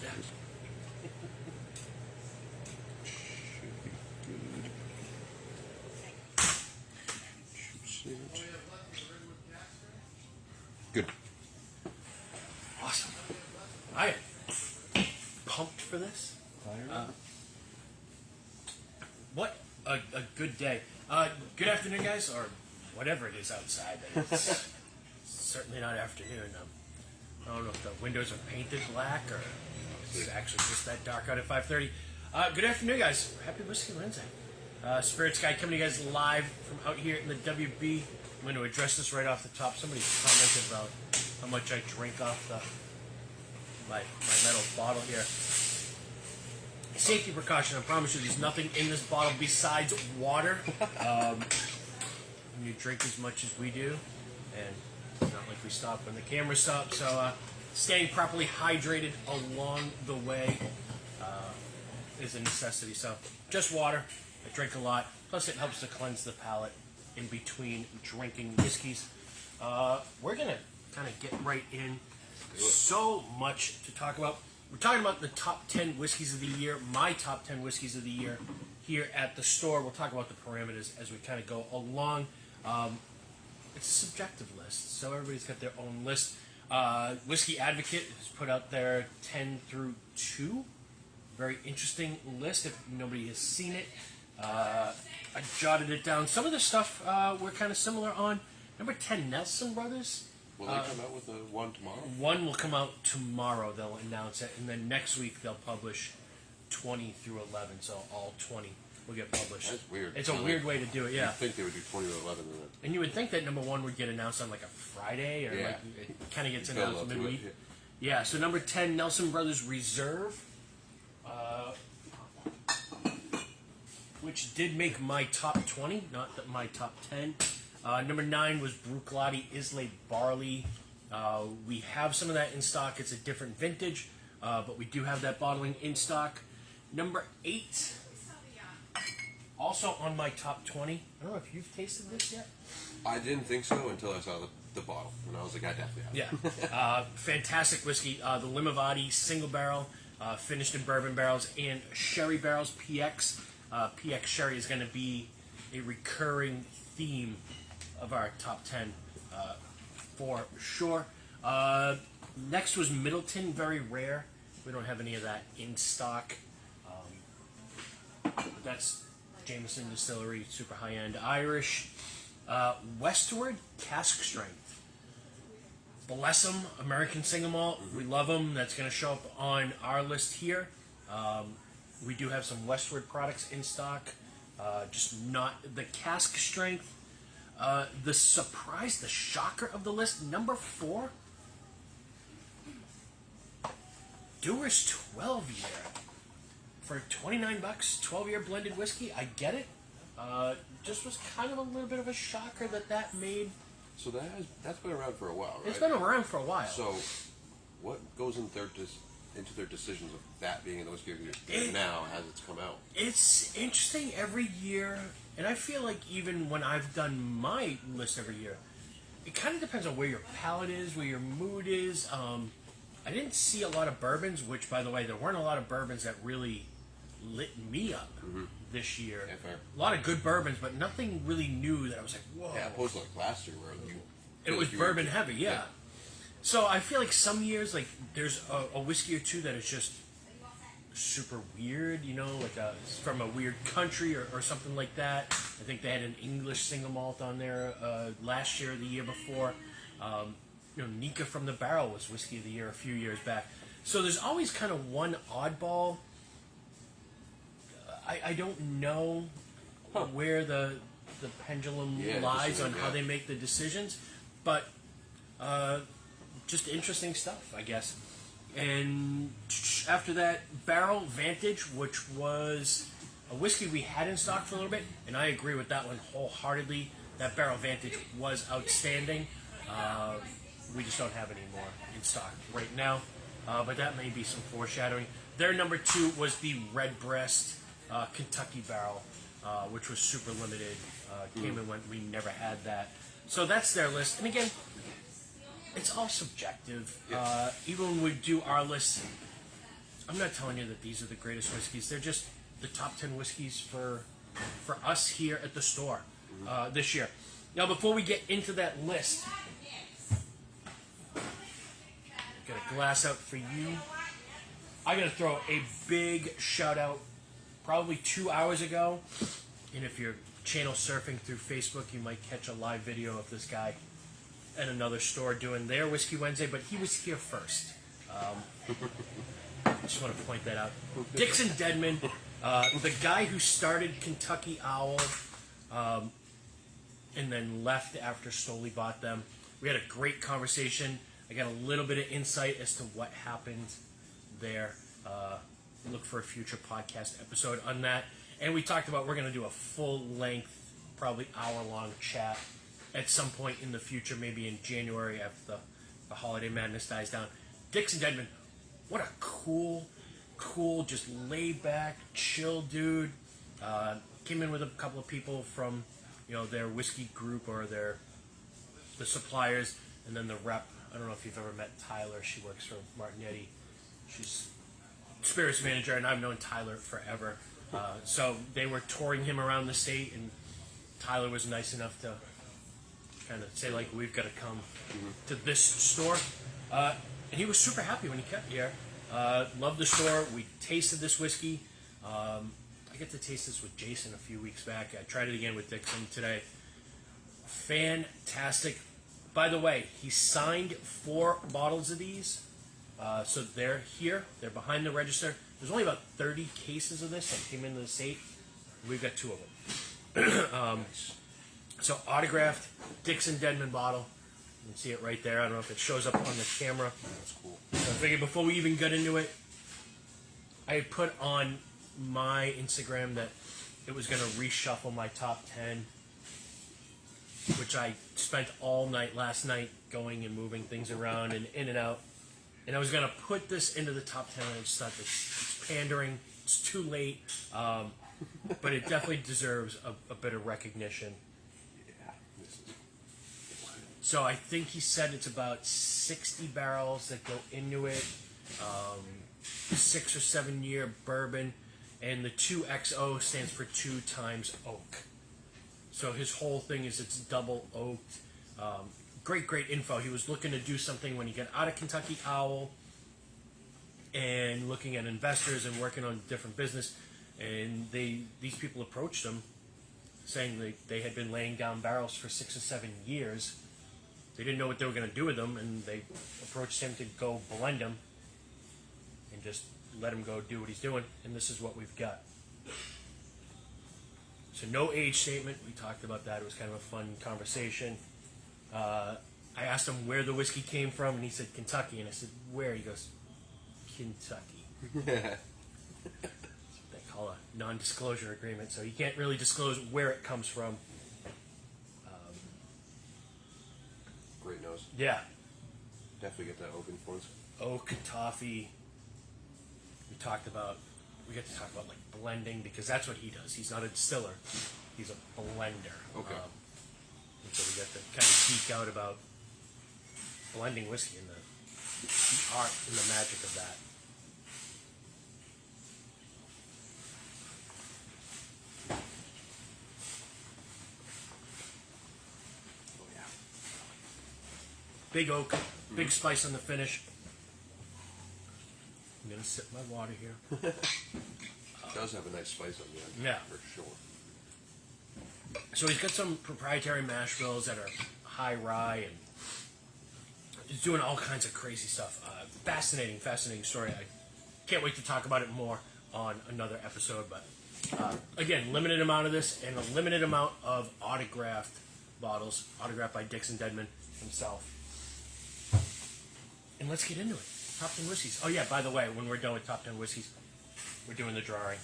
Yeah. Good. Awesome. I am pumped for this. What a good day. Good afternoon, guys, or whatever it is outside. It's certainly not afternoon. I don't know if the windows are painted black or it's actually just that dark out at 5:30. Good afternoon, guys. Happy Whiskey Wednesday. Spirit Sky coming to you guys live from out here in the WB. I'm going to address this right off the top. Somebody commented about how much I drink off my metal bottle here. Safety precaution, I promise you there's nothing in this bottle besides water. When you drink as much as we do, and it's not like we stop when the camera stops, so staying properly hydrated along the way is a necessity. So just water. I drink a lot, plus it helps to cleanse the palate in between drinking whiskeys. We're going to kind of get right in. So much to talk about. We're talking about the top 10 whiskeys of the year, my top 10 whiskeys of the year here at the store. We'll talk about the parameters as we kind of go along. It's a subjective list, so everybody's got their own list. Whiskey Advocate has put out their 10 through 2. Very interesting list if nobody has seen it. I jotted it down. Some of the stuff we're kind of similar on. Number 10, Nelson Brothers. Will they come out with one tomorrow? One will come out tomorrow. They'll announce it, and then next week they'll publish 20 through 11. So all 20 will get published. That's weird. It's a weird way to do it. Yeah. You'd think they would do 20 to 11. And you would think that number 1 would get announced on like a Friday, or like it kind of gets announced midweek. Yeah. So number 10, Nelson Brothers Reserve, which did make my top 20, not my top 10. Number 9 was Bruichladdich Islay Barley. We have some of that in stock. It's a different vintage, but we do have that bottling in stock. Number 8, also on my top 20. I don't know if you've tasted this yet. I didn't think so until I saw the bottle, and I was like, I definitely have. Yeah. Fantastic whiskey. The Limavady single barrel, finished in bourbon barrels and sherry barrels, PX. PX Sherry is going to be a recurring theme of our top 10 for sure. Next was Middleton, very rare. We don't have any of that in stock. That's Jameson Distillery, super high-end Irish. Westward, cask strength. Bless 'em, American single malt. We love them. That's going to show up on our list here. We do have some Westward products in stock, just not the cask strength. The surprise, the shocker of the list, number 4, Dewar's 12-year for $29, 12-year blended whiskey. I get it. Just was kind of a little bit of a shocker that made. So that's been around for a while, right? It's been around for a while. So, what goes into their decisions of that being in the whiskey now as it's come out? It's interesting every year, and I feel like even when I've done my list every year, it kind of depends on where your palate is, where your mood is. I didn't see a lot of bourbons, which, by the way, there weren't a lot of bourbons that really lit me up this year. Yeah, fair. A lot of good bourbons, but nothing really new that I was like, whoa. Yeah, opposed to like last year where it was bourbon heavy, yeah. So I feel like some years, like there's a whiskey or two that is just super weird, like from a weird country or something like that. I think they had an English single malt on there last year or the year before. Nika from the Barrel was whiskey of the year a few years back. So there's always kind of one oddball. I don't know where the pendulum lies on how they make the decisions, but just interesting stuff, I guess. And after that, Barrel Vantage, which was a whiskey we had in stock for a little bit, and I agree with that one wholeheartedly. That Barrel Vantage was outstanding. We just don't have any more in stock right now, but that may be some foreshadowing. Their number 2 was the Redbreast Kentucky Barrel, which was super limited. Came and went. We never had that. So that's their list. And again, it's all subjective. Even when we do our list, I'm not telling you that these are the greatest whiskeys. They're just the top 10 whiskeys for us here at the store this year. Now, before we get into that list, got a glass out for you. I'm going to throw a big shout out probably 2 hours ago. And if you're channel surfing through Facebook, you might catch a live video of this guy at another store doing their Whiskey Wednesday, but he was here first. I just want to point that out. Dixon Deadman, the guy who started Kentucky Owl and then left after Stoli bought them. We had a great conversation. I got a little bit of insight as to what happened there. Look for a future podcast episode on that. And we talked about we're going to do a full-length, probably hour-long chat at some point in the future, maybe in January after the holiday madness dies down. Dixon Deadman, what a cool, just laid-back, chill dude. Came in with a couple of people from, their whiskey group or the suppliers, and then the rep. I don't know if you've ever met Tyler. She works for Martinetti. She's spirits manager, and I've known Tyler forever. So they were touring him around the state, and Tyler was nice enough to kind of say, like, we've got to come to this store. And he was super happy when he got here. Loved the store. We tasted this whiskey. I get to taste this with Jason a few weeks back. I tried it again with Dixon today. Fantastic. By the way, he signed 4 bottles of these. So they're here. They're behind the register. There's only about 30 cases of this that came into the state. We've got 2 of them. So autographed Dixon Deadman bottle. You can see it right there. I don't know if it shows up on the camera. That's cool. So I figured before we even got into it, I had put on my Instagram that it was going to reshuffle my top 10, which I spent all night last night going and moving things around and in and out. And I was going to put this into the top 10, and I just thought it's pandering. It's too late. But it definitely deserves a bit of recognition. Yeah. So I think he said it's about 60 barrels that go into it, 6 or 7 year bourbon, and the 2XO stands for 2 times oak. So his whole thing is it's double oaked. Great info. He was looking to do something when he got out of Kentucky Owl and looking at investors and working on different business. And these people approached him saying they had been laying down barrels for 6 or 7 years. They didn't know what they were going to do with them, and they approached him to go blend them and just let him go do what he's doing. And this is what we've got. So no age statement. We talked about that. It was kind of a fun conversation. I asked him where the whiskey came from, and he said Kentucky. And I said, where? He goes, Kentucky. They call a non-disclosure agreement, so you can't really disclose where it comes from. Great nose. Yeah. Definitely get that oak influence. Oak, toffee. We got to talk about like blending, because that's what he does. He's not a distiller. He's a blender. Okay. And so we got to kind of geek out about blending whiskey and the art and the magic of that. Oh yeah. Big oak, big spice on the finish. I'm gonna sip my water here. It does have a nice spice on the end. Yeah. For sure. So he's got some proprietary mash bills that are high rye, and he's doing all kinds of crazy stuff. Fascinating story. I can't wait to talk about it more on another episode. But again, limited amount of this and a limited amount of autographed bottles, autographed by Dixon Deadman himself. And let's get into it. Top 10 whiskeys. Oh yeah, by the way, when we're done with top 10 whiskeys, we're doing the drawing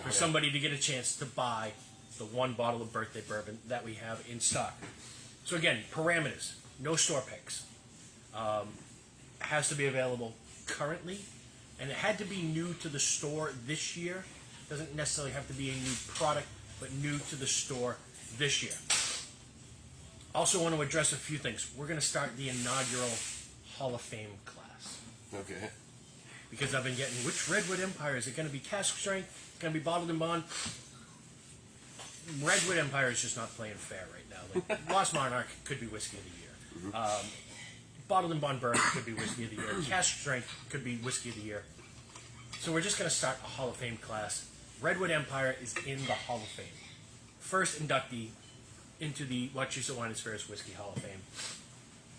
for somebody to get a chance to buy the 1 bottle of birthday bourbon that we have in stock. So again, parameters, no store picks. Has to be available currently, and it had to be new to the store this year. Doesn't necessarily have to be a new product, but new to the store this year. Also want to address a few things. We're going to start the inaugural Hall of Fame class. Okay. because I've been getting which Redwood Empire is it going to be cask strength? Going to be bottled and bond? Redwood Empire is just not playing fair right now. Like Lost Monarch could be whiskey of the year. Bottled and bond bourbon could be whiskey of the year. Cask strength could be whiskey of the year. So we're just going to start a Hall of Fame class. Redwood Empire is in the Hall of Fame. First inductee into the Wachusett Wine and Spirits Whiskey Hall of Fame.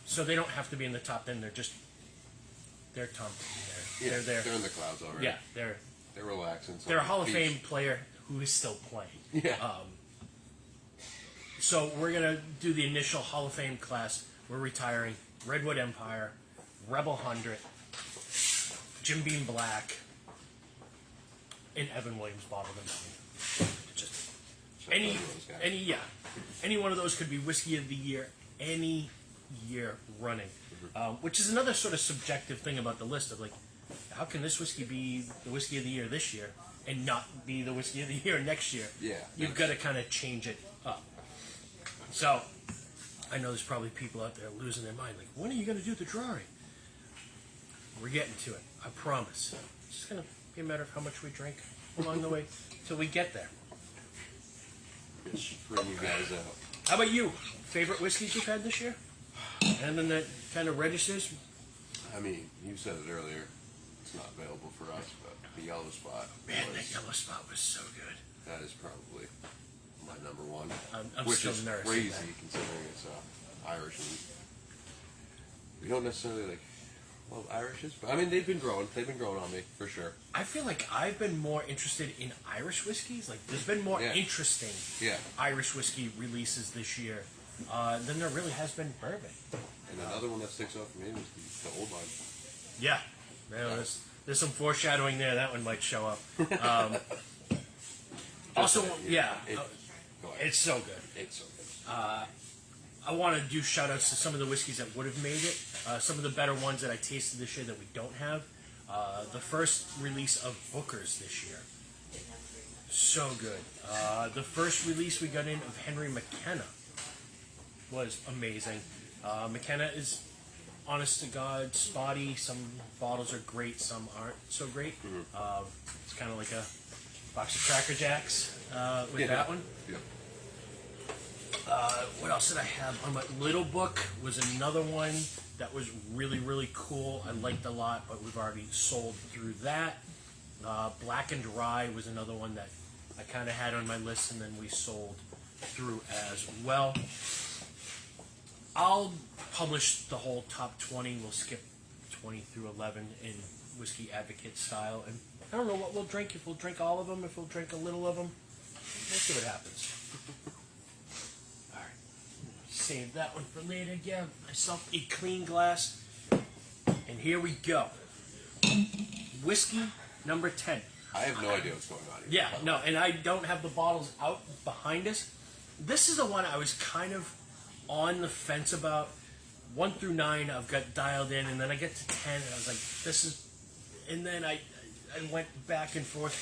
So they don't have to be in the top 10. They're Tom Brady. Yeah, They're there. They're in the clouds already. Yeah, they're relaxing. they're a Hall of Fame player who is still playing. Yeah. So we're gonna do the initial Hall of Fame class. We're retiring Redwood Empire, Rebel 100, Jim Beam Black, and Evan Williams bottled and bond. Just So any those guys. any one of those could be whiskey of the year any year running, which is another sort of subjective thing about the list of like, how can this whiskey be the whiskey of the year this year and not be the whiskey of the year next year? Yeah, You've got to kind of change it up. So I know there's probably people out there losing their mind, like, when are you going to do the drawing? We're getting to it, I promise. It's just going to be a matter of how much we drink along the way till we get there. Just bring you guys out. How about you? Favorite whiskeys you've had this year? And then that kind of registers? I mean, you said it earlier. It's not available for us, but the Yellow Spot. Man, that Yellow Spot was so good. That is probably my number one. I'm which still is nursing crazy that. considering it's Irish. And we don't necessarily love Irishes, but I mean they've been growing. They've been growing on me for sure. I feel like I've been more interested in Irish whiskeys. Like, there's been more Yeah. interesting Yeah. Irish whiskey releases this year than there really has been bourbon. And another one that sticks out for me was the old line. Yeah. There's some foreshadowing there. That one might show up. Also, yeah, Go ahead. it's so good. It's so good. I want to do shout outs to some of the whiskeys that would have made it. Some of the better ones that I tasted this year that we don't have. The first release of Booker's this year. So good. The first release we got in of Henry McKenna was amazing. McKenna is, honest to God, spotty. Some bottles are great, some aren't so great. It's kind of like a box of Cracker Jacks with that one. Yeah. What else did I have on my little book? Was another one that was really, really cool. I liked a lot, but we've already sold through that. Black and Rye was another one that I kind of had on my list, and then we sold through as well. I'll publish the whole top 20. We'll skip 20 through 11 in Whiskey Advocate style, and I don't know what we'll drink. If we'll drink all of them, if we'll drink a little of them, we'll see what happens. All right, save that one for later. Get myself a clean glass, and here we go. Whiskey number 10. I have no idea what's going on here. Yeah, no, and I don't have the bottles out behind us. This is the one I was kind of on the fence about. 1 through 9 I've got dialed in, and then I get to 10 and I was like, this is, and then I went back and forth.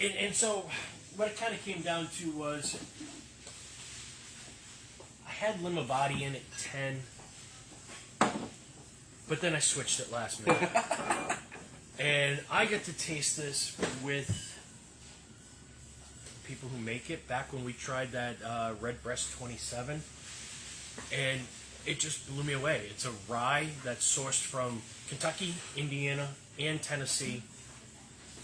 And so what it kind of came down to was I had Limavady in at 10, but then I switched it last minute. And I get to taste this with people who make it back when we tried that Redbreast 27, and it just blew me away. It's a rye that's sourced from Kentucky, Indiana, and Tennessee,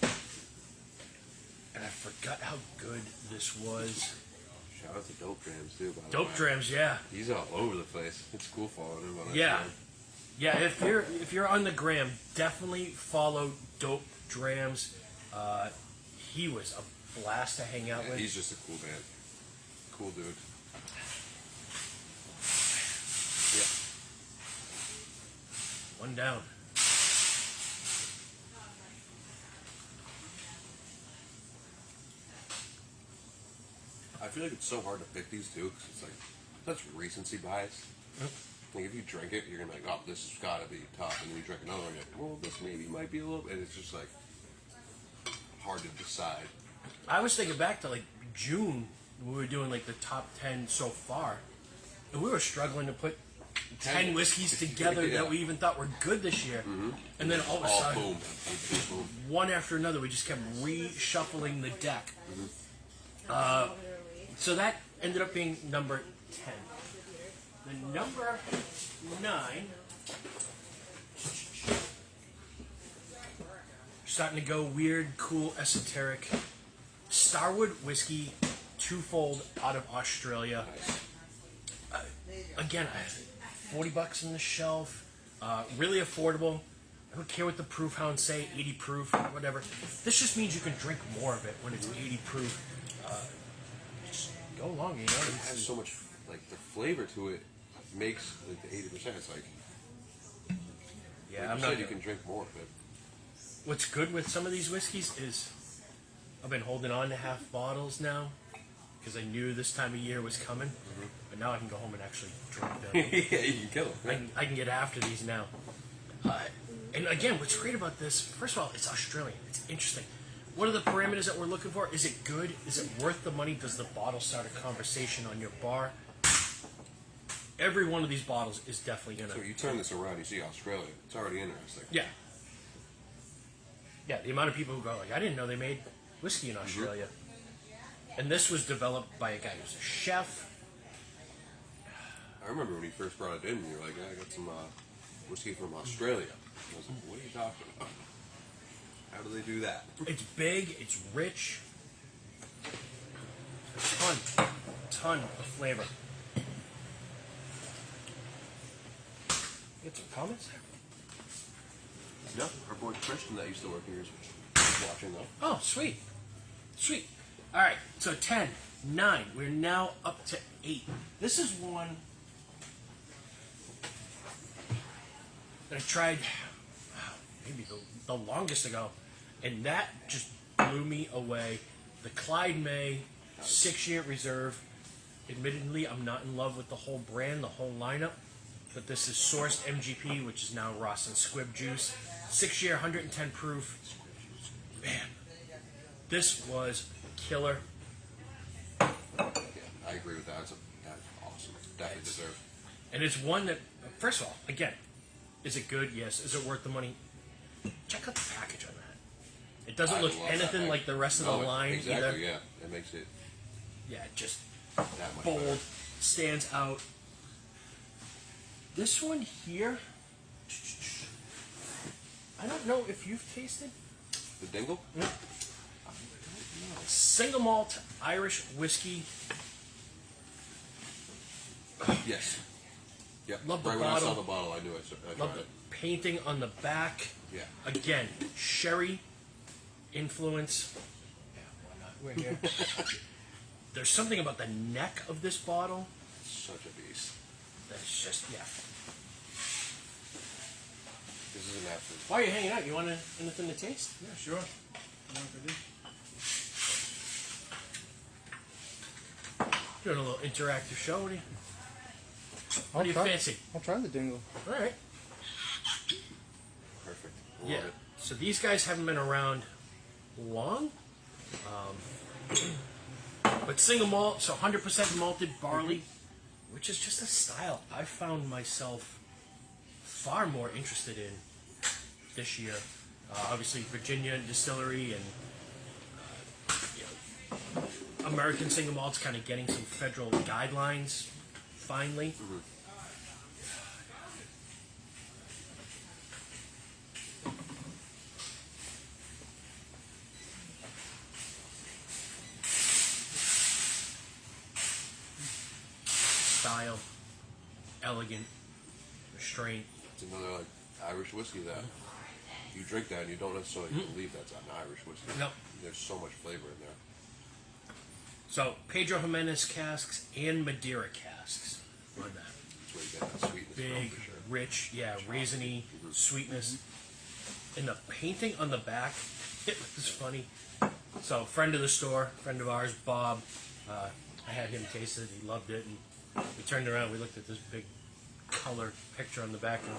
and I forgot how good this was. Shout out to Dope Drams too. By the Dope way. Drams, yeah. He's all over the place. It's cool following him on that. Yeah. channel. Yeah, if you're on the gram, definitely follow Dope Drams. He was a blast to hang out Yeah, with. he's just a cool man. Cool dude. Yeah. One down. I feel like it's so hard to pick these two because it's like that's recency bias. Like if you drink it, you're gonna be like, oh, this has got to be top, and then you drink another one, you're like, well, this maybe might be a little, and it's just like hard to decide. I was thinking back to like June, we were doing like the top 10 so far, and we were struggling to put 10 whiskeys together Yeah. that we even thought were good this year. And then all of a All sudden, boom. Boom. one after another, we just kept reshuffling the deck. So that ended up being number 10. The number 9, starting to go weird, cool, esoteric. Starwood whiskey, twofold out of Australia. Again, $40 on the shelf, really affordable. I don't care what the proof hounds say, 80 proof, whatever. This just means you can drink more of it when it's 80 proof. Just go along, you know. It has so much, like, the flavor to it makes like the 80%. It's like, Yeah, like you can drink more of it. What's good with some of these whiskeys is I've been holding on to half bottles now because I knew this time of year was coming. But now I can go home and actually drink them. Yeah, you can kill them. I can get after these now. And again, what's great about this, first of all, it's Australian. It's interesting. What are the parameters that we're looking for? Is it good? Is it worth the money? Does the bottle start a conversation on your bar? Every one of these bottles is definitely going So to... you turn this around, you see Australia. It's already interesting. Yeah. Yeah, the amount of people who go, like, I didn't know they made whiskey in Australia. And this was developed by a guy who's a chef. I remember when you first brought it in, you were like, I got some whiskey from Australia. I was like, what are you talking about? How do they do that? It's big, it's rich. A ton of flavor. Get some comments there? Yeah, our boy Christian that used to work here is watching though. Oh, sweet. Sweet. All right, so 10, 9. We're now up to 8. This is one that I tried maybe the longest ago, and that just blew me away. The Clyde May 6-year reserve. Admittedly, I'm not in love with the whole brand, the whole lineup, but this is sourced MGP, which is now Ross and Squibb juice. 6-year, 110 proof. Man, this was killer. Yeah, I agree with that. That's awesome. Definitely deserved. And it's one that, first of all, again, is it good? Yes. Is it worth the money? Check out the package on that. It doesn't I look love that anything package. like the rest of the line exactly, either. yeah. It makes it Yeah, just that much bold, better. stands out. This one here, I don't know if you've tasted. The Dingle? Single malt Irish whiskey. Yes. Yep. Love the right when I saw bottle. the bottle, I knew I Love tried the it. painting on the back. Yeah. Again, sherry influence. Yeah, why not? We're here. There's something about the neck of this bottle Such a beast. that's just, yeah. This is an absolute. While you're hanging out, you want anything to taste? Yeah, sure. Doing a little interactive show. What do you try, fancy? I'll try the dingle. All right. Perfect. Love Yeah. it. So these guys haven't been around long. But single malt, so 100% malted barley, which is just a style I found myself far more interested in this year. Obviously, Virginia Distillery and American single malt's kind of getting some federal guidelines finally. Style, elegant, restraint. It's another like Irish whiskey that you drink that and you don't necessarily believe that's an Irish whiskey. No. There's so much flavor in there. So Pedro Jimenez casks and Madeira casks on that. That's where you get that sweetness Big, from for sure. rich, yeah, raisiny sweetness. And the painting on the back, it was funny. So friend of the store, friend of ours, Bob, I had him taste it. He loved it, and we turned around. We looked at this big color picture on the back, and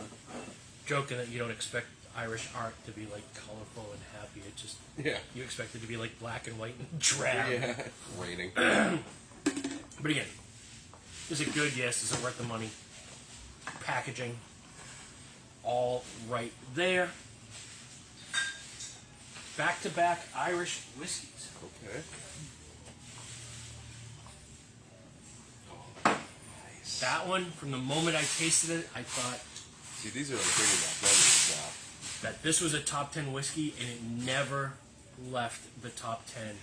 joking that you don't expect Irish art to be like colorful and happy. It just Yeah. you expect it to be like black and white and drab. Yeah. Raining. But again, is it good? Yes. Is it worth the money? packaging, all right there. Back-to-back Irish whiskeys. Okay. Oh, nice. That one, from the moment I tasted it, I thought See, these are like bringing back memories now. that this was a top 10 whiskey, and it never left the top 10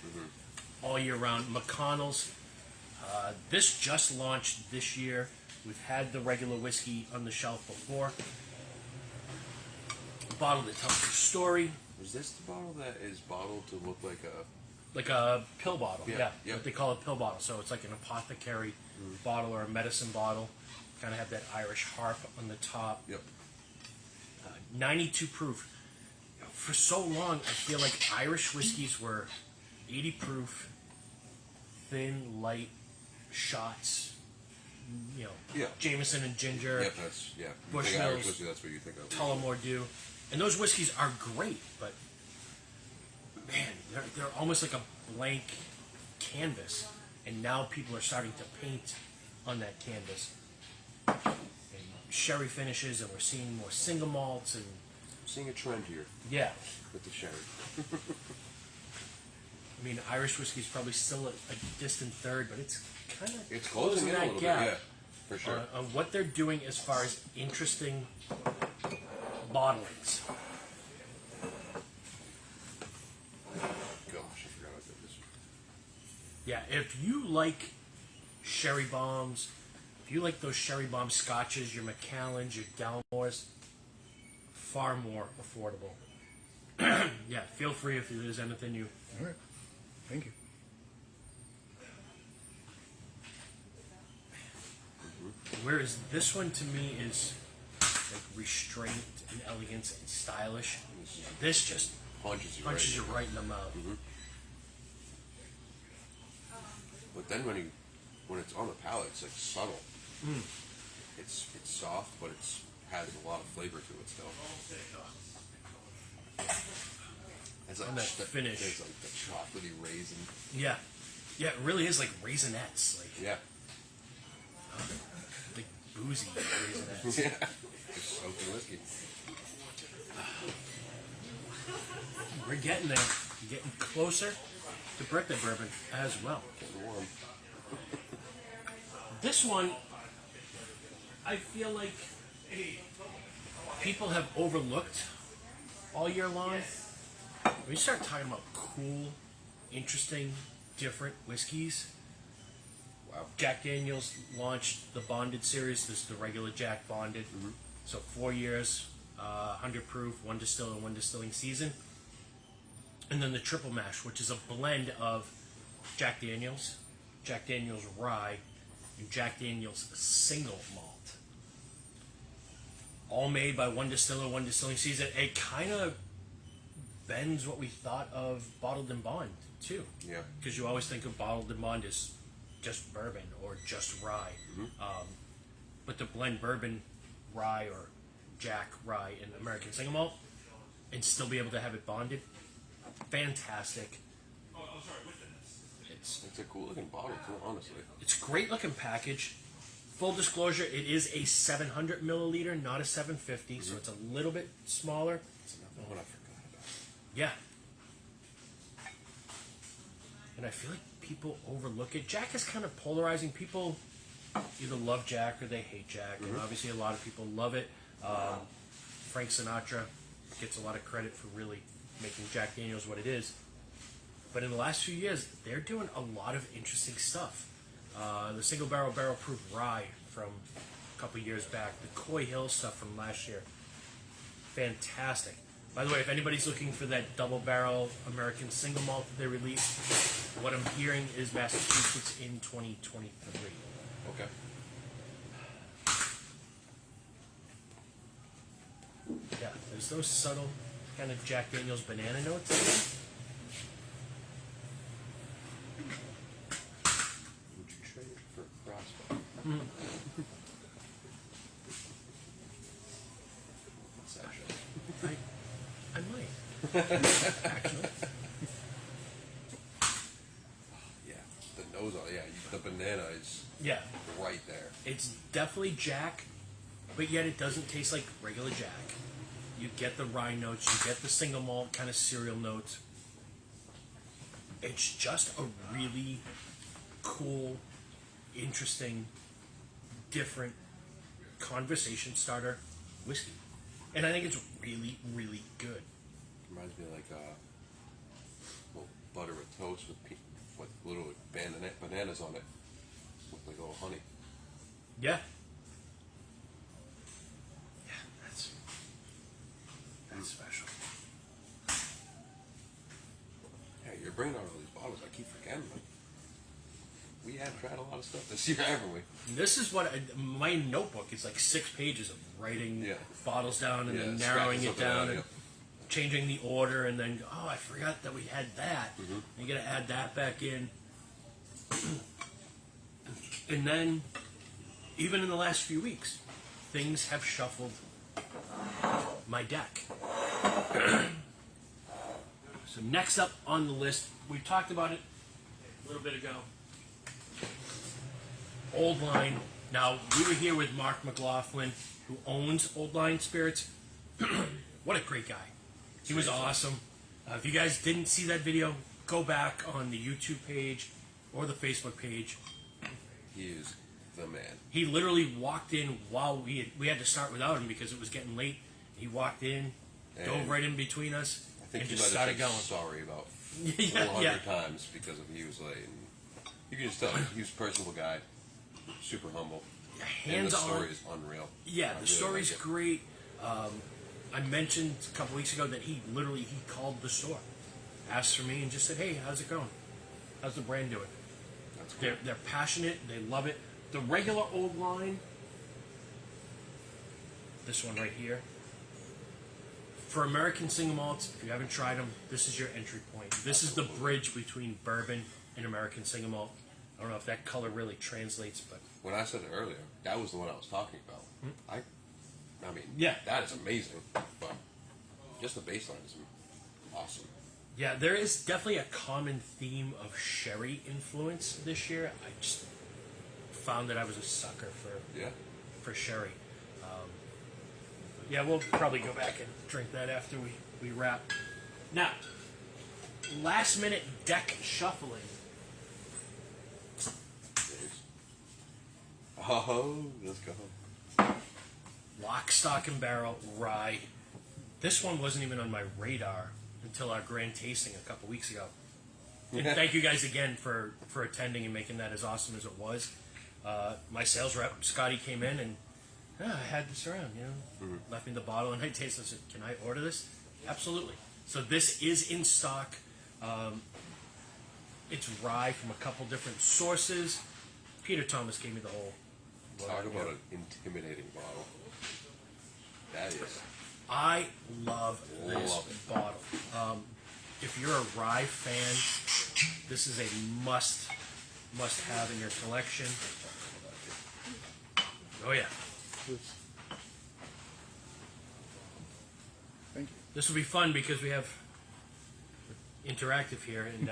all year round. McConnell's, this just launched this year. We've had the regular whiskey on the shelf before. A bottle that tells a story, Was this the bottle that is bottled to look like a... like a pill bottle. Yeah, Yeah, yep. what they call a pill bottle. So it's like an apothecary bottle or a medicine bottle. Kind of have that Irish harp on the top. Yep. 92 proof. For so long, I feel like Irish whiskeys were 80 proof, thin, light shots. You know, Yeah. Jameson and ginger, Yep, that's... Yeah. You Bushmills, think Irish whiskey, that's what you think of. Tullamore Dew, and those whiskeys are great, but man, they're almost like a blank canvas, and now people are starting to paint on that canvas. And sherry finishes, and we're seeing more single malts, and Seeing a trend here yeah. with the sherry. I mean, Irish whiskey is probably still a distant third, but it's kind of It's closing in a little bit, yeah. For sure. on what they're doing as far as interesting bottlings. Gosh, I forgot I did this. Yeah, if you like sherry bombs, if you like those sherry bomb scotches, your Macallans, your Dalmores, far more affordable. Yeah, feel free if there's anything you... All right. Thank you. Whereas this one to me is like restraint and elegance and stylish. This just Punches you punches you right. right in the mouth. But then when it's on the palate, it's like subtle. It's soft, but it's has a lot of flavor to it still. It's like And that finish. It's like the chocolatey raisin. Yeah. Yeah, it really is like Raisinets. Like, Yeah. like boozy Raisinets. Yeah. Just soaked in whiskey. We're getting there. We're getting closer to birthday bourbon as well. Getting warm. This one, I feel like people have overlooked all year long. When you start talking about cool, interesting, different whiskeys, Wow. Jack Daniels launched the Bonded series. This is the regular Jack Bonded. So 4 years, 100 proof, one distiller, one distilling season. And then the Triple Mash, which is a blend of Jack Daniels Rye, and Jack Daniels Single Malt. All made by one distiller, one distilling season. It kind of bends what we thought of Bottled and Bond, too. Yeah. Because you always think of Bottled and Bond as just bourbon or just rye. But to blend bourbon, rye, or Jack rye and American single malt and still be able to have it bonded, fantastic. It's a cool looking bottle too, honestly. It's a great looking package. Full disclosure, it is a 700 milliliter, not a 750, so it's a little bit smaller. It's another one I forgot about. Yeah. And I feel like people overlook it. Jack is kind of polarizing. People either love Jack or they hate Jack, and obviously a lot of people love it. Frank Sinatra gets a lot of credit for really making Jack Daniels what it is. But in the last few years, they're doing a lot of interesting stuff. The single barrel proof rye from a couple years back, the Coy Hill stuff from last year, fantastic. By the way, if anybody's looking for that double barrel American single malt that they released, what I'm hearing is Massachusetts in 2023. Okay. Yeah, there's those subtle kind of Jack Daniels banana notes in there. Would you trade it for a crossbow? What's that show? I might. Actually. Yeah. The nose on it, yeah. The banana is Yeah, right there. it's definitely Jack, but yet it doesn't taste like regular Jack. You get the rye notes, you get the single malt kind of cereal notes. It's just a really cool, interesting, different conversation starter whiskey. And I think it's really, really good. Reminds me of like well, butter with toast with little bananas on it with like a little honey. Yeah. Yeah, that's special. Yeah, you're bringing out all these bottles. I keep forgetting them. We have tried a lot of stuff this year, haven't we? This is what my notebook is like 6 pages of writing bottles down and then narrowing it down and changing the order and then I forgot that we had that. You got to add that back in. And then even in the last few weeks, things have shuffled my deck. So next up on the list, we talked about it a little bit ago. Old Line. Now, we were here with Mark McLaughlin, who owns Old Line Spirits. What a great guy. He was awesome. If you guys didn't see that video, go back on the YouTube page or the Facebook page. He is the man. He literally walked in while we had to start without him because it was getting late. He walked in, dove right in between us, I think and he just might have started said going. sorry about Yeah, 400 times because of he was late. And you can just tell he was a personable guy, super humble. And the Hands-on. story is unreal. Yeah, I the really story's like it. great. I mentioned a couple weeks ago that he called the store, asked for me, and just said, "Hey, how's it going? How's the brand doing?" That's cool. They're passionate. They love it. The regular Old Line, this one right here, for American single malts, if you haven't tried them, this is your entry point. This is the bridge between bourbon and American single malt. I don't know if that color really translates, but When I said it earlier, that was the one I was talking about. I mean, Yeah. that is amazing. But just the baseline is awesome. yeah, there is definitely a common theme of sherry influence this year. I just found that I was a sucker for sherry. Yeah, we'll probably go back and drink that after we wrap. Now, last minute deck shuffling. Oh, let's go. Lock, stock, and barrel rye. This one wasn't even on my radar until our grand tasting a couple weeks ago. And thank you guys again for attending and making that as awesome as it was. My sales rep, Scotty, came in and I had this around, left me the bottle and I tasted it. I said, "Can I order this?" Absolutely. So this is in stock. It's rye from a couple different sources. Peter Thomas gave me the whole. Talk about an intimidating bottle. That is. I love this Love it. bottle. If you're a rye fan, this is a must have in your collection. Oh yeah, Thank you. this will be fun because we have interactive here, and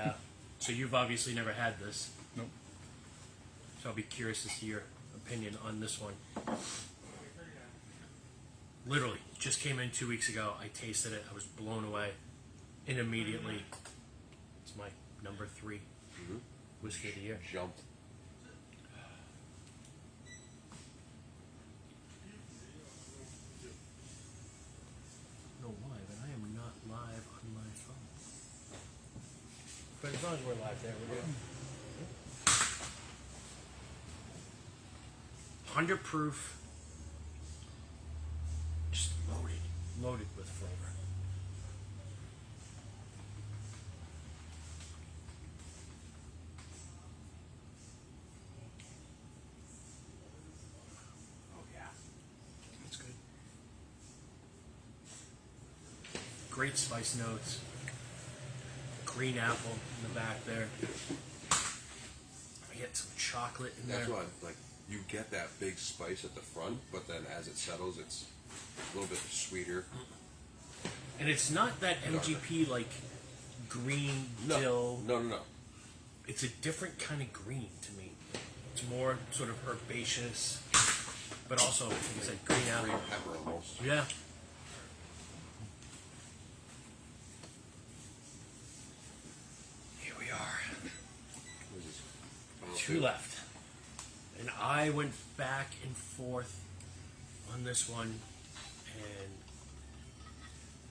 so you've obviously never had this. Nope. So I'll be curious to see your opinion on this one. Literally, just came in 2 weeks ago. I tasted it. I was blown away. And immediately, it's my number 3 whiskey of the year. Jumped. I don't know why, but I am not live on my phone. But as long as we're live there, we're good. 100 proof. Just loaded with flavor. Oh yeah, That's good. great spice notes. Green apple in the back there. I get some chocolate in That's there. why, like, you get that big spice at the front, but then as it settles, it's a little bit sweeter. And it's not that MGP like green dill. No. It's a different kind of green to me. It's more sort of herbaceous. but also, like I said, green apple. Green pepper almost. Yeah. Here we are. What is this? Two left. And I went back and forth on this one, and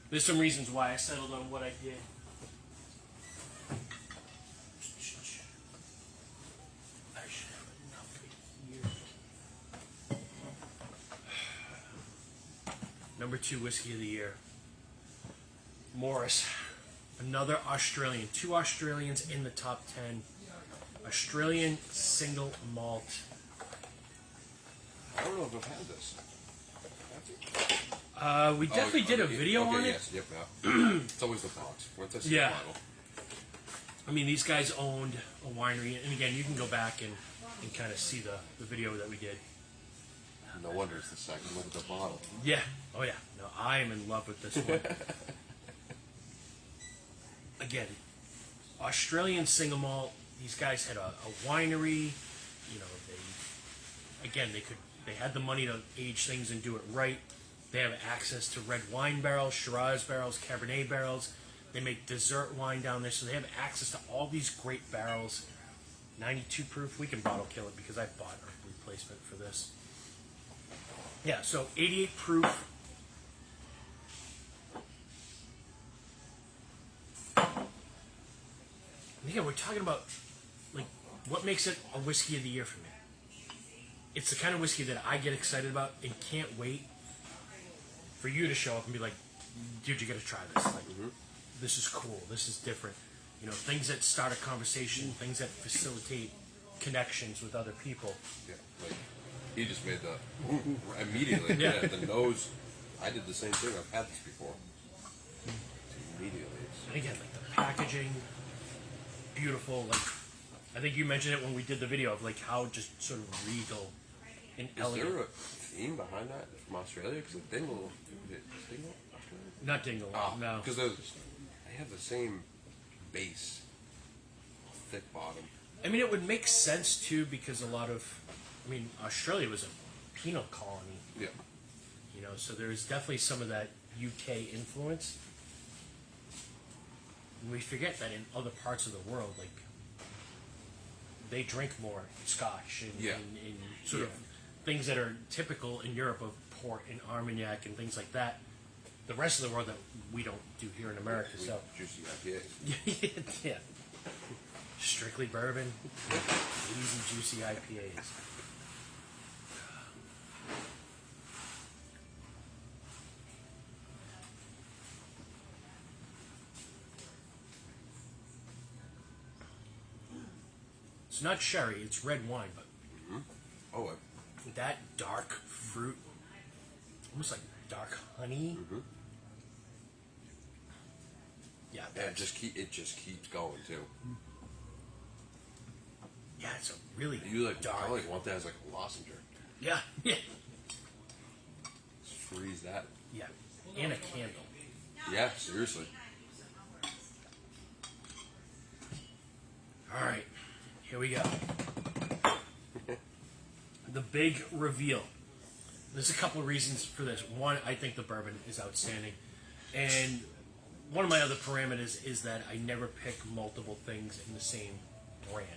there's some reasons why I settled on what I did. I should have enough here. Number 2 whiskey of the year. Morris. Another Australian. 2 Australians in the top 10. Australian single malt. I don't know if I've had this. We definitely did a video on it. Yes, yep, yeah. It's always the box. Once I see Yeah. the bottle. I mean, these guys owned a winery, and again, you can go back and kind of see the video that we did. No wonder it's the second. Look at the bottle. Yeah. Oh, yeah. No, I am in love with this one. Again, Australian single malt. These guys had a winery. You know, they had the money to age things and do it right. They have access to red wine barrels, Shiraz barrels, Cabernet barrels. They make dessert wine down there, so they have access to all these great barrels. 92 proof. We can bottle kill it because I bought a replacement for this. Yeah, so 88 proof. And again, we're talking about like what makes it a whiskey of the year for me. It's the kind of whiskey that I get excited about and can't wait for you to show up and be like, dude, you got to try this. Like, this is cool. This is different. You know, things that start a conversation, things that facilitate connections with other people. Yeah, like he just made the immediately. Yeah. Yeah, the nose. I did the same thing. I've had this before. Immediately. And again, like the packaging, beautiful. Like, I think you mentioned it when we did the video of like how just sort of regal and Is elegant. there a theme behind that from Australia? Because the Dingle, is it Dingle? Australia? Not Dingle, no. Because they have the same base, thick bottom. I mean, it would make sense too because a lot of, I mean, Australia was a penal colony, Yeah. you know, so there's definitely some of that UK influence. And we forget that in other parts of the world, like, they drink more Scotch and, Yeah. and sort of things that are typical in Europe of port and Armagnac and things like that. The rest of the world that we don't do here in America, so. Juicy IPA. Yeah. Strictly bourbon, easy, juicy IPAs. It's not sherry, it's red wine, but Oh, that dark fruit, almost like dark honey. Yeah, yeah. that's, It just keeps going too. yeah, it's a really You like dark. I like want that as like a lozenge. Yeah, yeah, Just freeze that. yeah, and a candle. Yeah, seriously. All right, here we go. The big reveal. There's a couple of reasons for this. One, I think the bourbon is outstanding. And one of my other parameters is that I never pick multiple things in the same brand.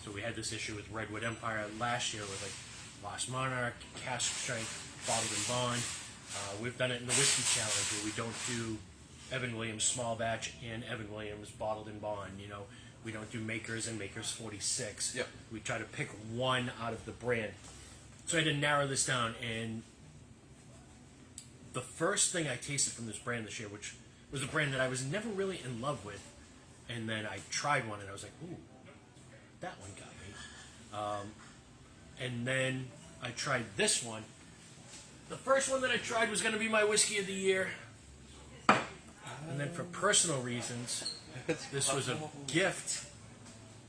So we had this issue with Redwood Empire last year with like Lost Monarch, Cask Strength, Bottled and Bond. We've done it in the Whiskey Challenge where we don't do Evan Williams Small Batch and Evan Williams Bottled and Bond. You know, we don't do Makers and Makers 46. Yep. We try to pick one out of the brand. So I had to narrow this down, and the first thing I tasted from this brand this year, which was a brand that I was never really in love with, and then I tried one and I was like, ooh, that one got me. And then I tried this one. The first one that I tried was going to be my whiskey of the year. And then for personal reasons, this was a gift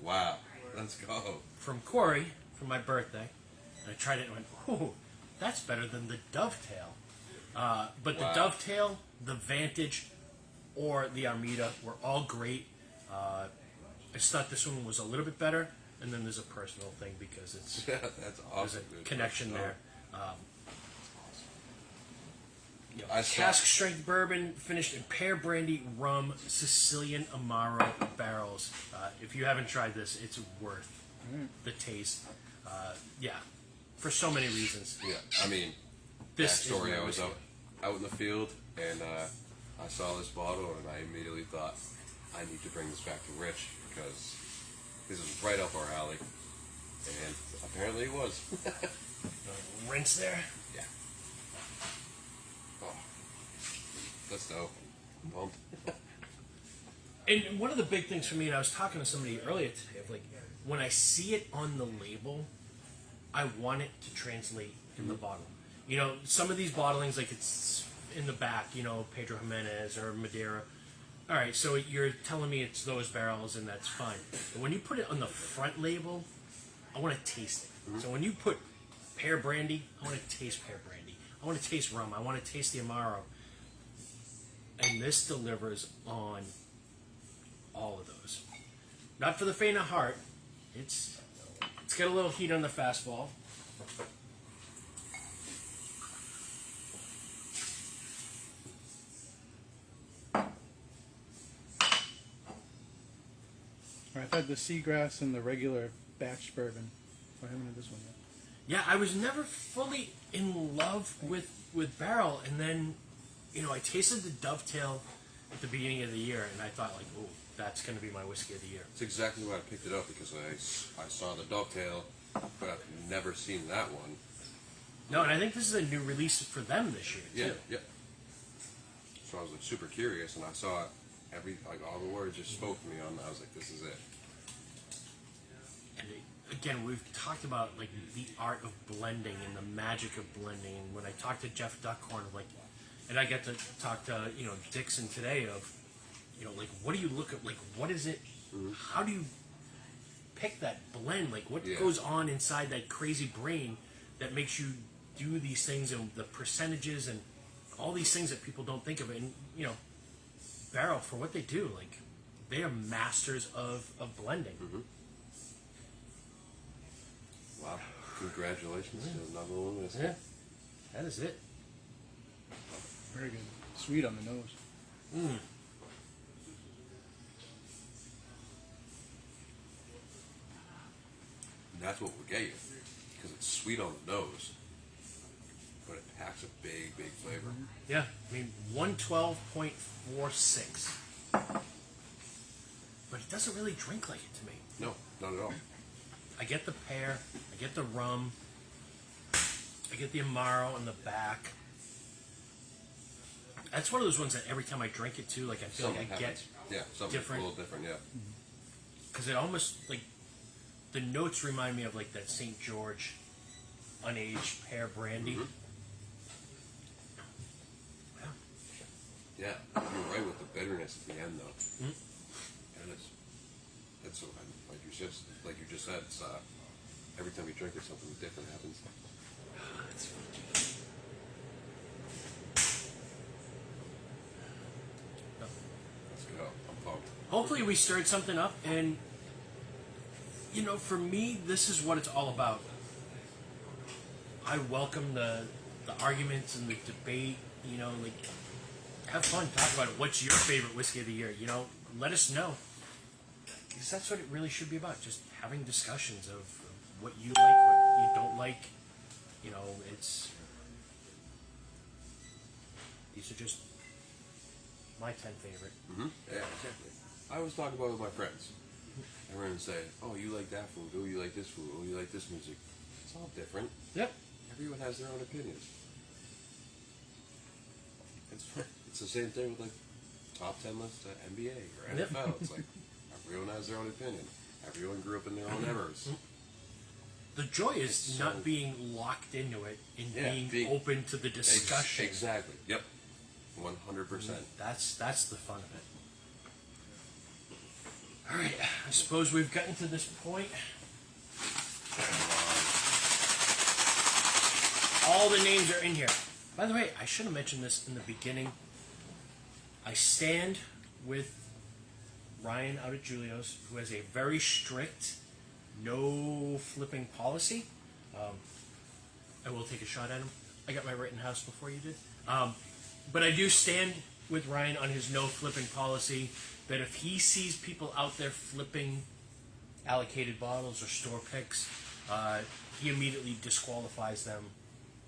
Wow. Let's go. from Corey for my birthday. And I tried it and went, ooh, that's better than the Dovetail. But the Wow. Dovetail, the Vantage, or the Armida were all great. I just thought this one was a little bit better. And then there's a personal thing because it's That's there's awesome. a dude. connection Let's there. I saw- Cask strength bourbon finished in pear brandy, rum, Sicilian Amaro barrels. If you haven't tried this, it's worth the taste. Yeah, for so many reasons. Yeah, I mean, This is backstory, my I was whiskey. out in the field, and I saw this bottle, and I immediately thought, I need to bring this back to Rich, because this is right up our alley. And apparently it was. Rinse there. Yeah. Oh, that's dope. I'm pumped. And one of the big things for me, and I was talking to somebody earlier today, of like, when I see it on the label, I want it to translate in the bottle. You know, some of these bottlings, like it's in the back, you know, Pedro Jimenez or Madeira. All right, so you're telling me it's those barrels, and that's fine. But when you put it on the front label, I want to taste it. So when you put pear brandy, I want to taste pear brandy. I want to taste rum. I want to taste the Amaro. And this delivers on all of those. Not for the faint of heart. It's got a little heat on the fastball. I've had the seagrass and the regular batch bourbon. I haven't had this one yet. Yeah, I was never fully in love with barrel, and then, you know, I tasted the Dovetail at the beginning of the year, and I thought, like, oh, that's going to be my whiskey of the year. It's exactly why I picked it up, because I saw the Dovetail, but I've never seen that one. No, and I think this is a new release for them this year, too. Yeah, yeah. So I was like super curious, and I saw all the words just spoke to me on. I was like, this is it. And again, we've talked about like the art of blending and the magic of blending. And when I talked to Jeff Duckhorn, like, and I get to talk to Dixon today of, like, what do you look at? Like, what is it? How do you pick that blend? Like, what goes on inside that crazy brain that makes you do these things, and the percentages and all these things that people don't think of. And Barrel, for what they do, like, they are masters of blending. Wow! Congratulations to another one. Yeah, that is it. Very good. Sweet on the nose. And that's what will get you, because it's sweet on the nose, but it packs a big, big flavor. Yeah, I mean 112.46, but it doesn't really drink like it to me. No, not at all. I get the pear, I get the rum, I get the Amaro in the back. That's one of those ones that every time I drink it too, like I feel Something like I get happens. Something different. a little different. Yeah. because it almost like the notes remind me of like that St. George unaged pear brandy. Yeah, you're right with the bitterness at the end, though. And it's like you just said. It's every time you drink it, something different happens. Let's go. I'm pumped. Hopefully we stirred something up, and for me, this is what it's all about. I welcome the arguments and the debate. Like, have fun, talk about it. What's your favorite whiskey of the year? Let us know, because that's what it really should be about. Just having discussions of what you like, what you don't like. These are just my 10 favorite. Yeah, exactly. I always talk about it with my friends. Everyone would say, "Oh, you like that food? Oh, you like this food? Oh, you like this music?" It's all different. Yep. Everyone has their own opinions. It's the same thing with like top 10 lists at NBA or Yep. NFL. It's like everyone has their own opinion. Everyone grew up in their own eras. The joy is It's not so- being locked into it and Yeah, being open to the discussion. Exactly. Yep. 100%. That's the fun of it. All right, I suppose we've gotten to this point. All the names are in here. By the way, I should have mentioned this in the beginning. I stand with Ryan out at Julio's, who has a very strict no flipping policy. I will take a shot at him. I got my Rittenhouse before you did. But I do stand with Ryan on his no flipping policy, that if he sees people out there flipping allocated bottles or store picks, he immediately disqualifies them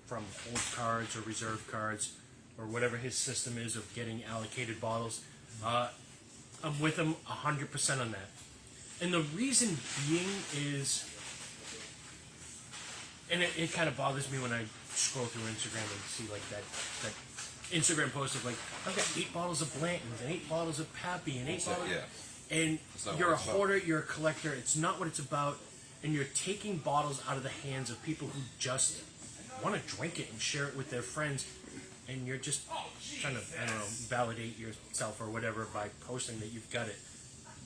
from hold cards or reserve cards or whatever his system is of getting allocated bottles. I'm with him 100% on that. And the reason being is, and it kind of bothers me when I scroll through Instagram and see like that Instagram post of like, I've got 8 bottles of Blanton's and 8 bottles of Pappy and 8 bottles. Yeah. And not you're what a it's about. hoarder, you're a collector. It's not what it's about. And you're taking bottles out of the hands of people who just want to drink it and share it with their friends. And you're just trying to, I don't know, validate yourself or whatever by posting that you've got it.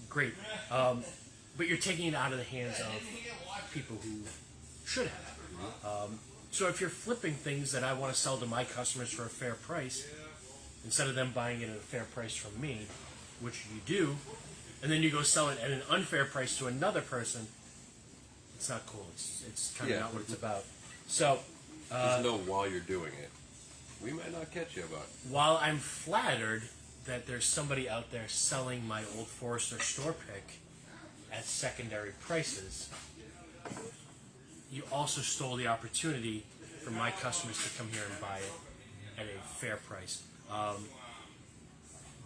Great. But you're taking it out of the hands of people who should have. So if you're flipping things that I want to sell to my customers for a fair price, instead of them buying it at a fair price from me, which you do, and then you go sell it at an unfair price to another person, it's not cool. It's kind of not what it's about. So, Just know while you're doing it, we might not catch you, but while I'm flattered that there's somebody out there selling my Old Forester store pick at secondary prices, you also stole the opportunity for my customers to come here and buy it at a fair price.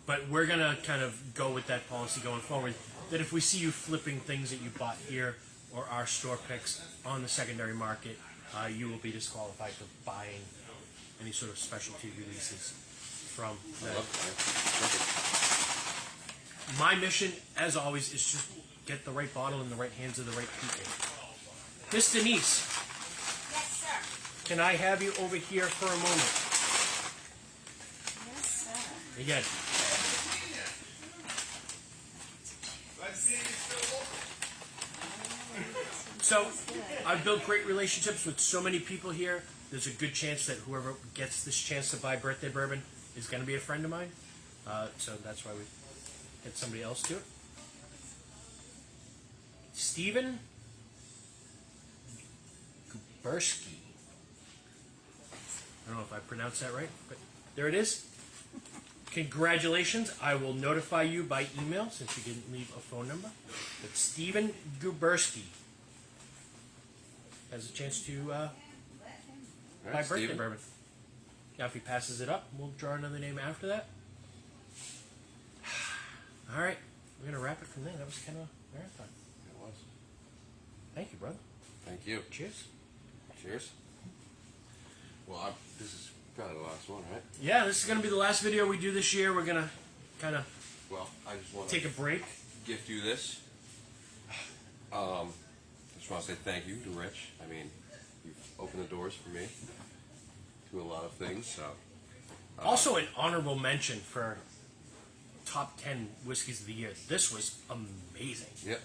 But we're going to kind of go with that policy going forward, that if we see you flipping things that you bought here or our store picks on the secondary market, you will be disqualified for buying any sort of specialty releases from that. My mission, as always, is just get the right bottle in the right hands of the right people. Miss Denise, Yes, sir. can I have you over here for a moment? Yes, sir. Again. So, I've built great relationships with so many people here. There's a good chance that whoever gets this chance to buy birthday bourbon is going to be a friend of mine. So that's why we had somebody else do it. Stephen Guberski. I don't know if I pronounced that right, but there it is. Congratulations. I will notify you by email since you didn't leave a phone number. But Stephen Guberski has a chance to buy birthday Steven. bourbon. Now, if he passes it up, we'll draw another name after that. All right. We're going to wrap it from there. That was kind of a marathon. It was. Thank you, brother. Thank you. Cheers. Cheers. Well, this is probably the last one, right? Yeah, this is going to be the last video we do this year. We're going to kind of Well, I just want take to a break. gift you this. Just want to say thank you to Rich. I mean, you've opened the doors for me to a lot of things. So Also, an honorable mention for top 10 whiskeys of the year. This was amazing. Yep.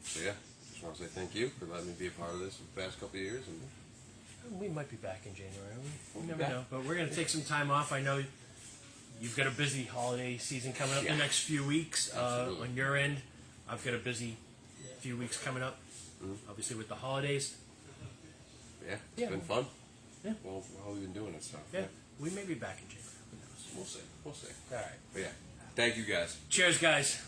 So yeah, just want to say thank you for letting me be a part of this for the past couple of years. And We might be back in January. We We'll be never back. know. But we're going to take some time off. I know you've got a busy holiday season coming up Yeah. the next few weeks. Absolutely. On your end, I've got a busy few weeks coming up, obviously with the holidays. yeah, it's Yeah. been fun. Yeah. Well, how have we been doing it? So Yeah, we may be back in January. Who knows? we'll see. All right. But yeah, thank you guys. Cheers, guys.